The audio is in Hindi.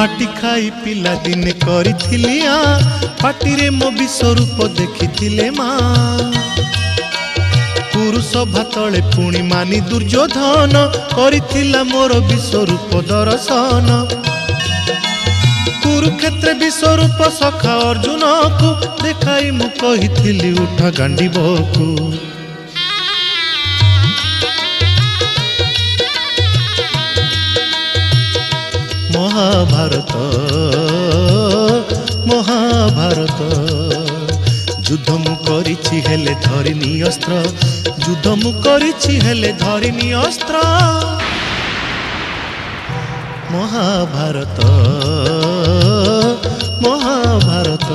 माटी खाई पिला दिने करिथिली पाटी रे मो विश्वरूप देखिथिले माँ पुरुष भातले पुणी मानी दुर्योधन करिथिला मोर विश्वरूप दर्शन कुरुक्षेत्र विश्वरूप सखा अर्जुन को देखाई मु कहिथिली उठा गांडीबकु महाभारत महाभारत युद्ध मु करिछि हेले धरिनी अस्त्र युद्ध मु करिछि हेले धरिनी अस्त्र महाभारत महाभारत।